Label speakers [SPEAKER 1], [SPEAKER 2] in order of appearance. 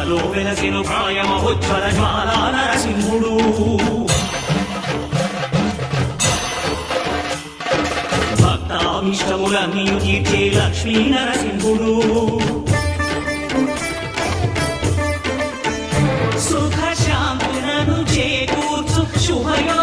[SPEAKER 1] సభలో వెలసెను ప్రాయమహోజ్వల జ్వాలా నరసింహుడు భక్తాభిష్టములన్నీయు తీర్చే లక్ష్మీ నరసింహుడు సుఖ శాంతులను చేకూర్చు శుభయో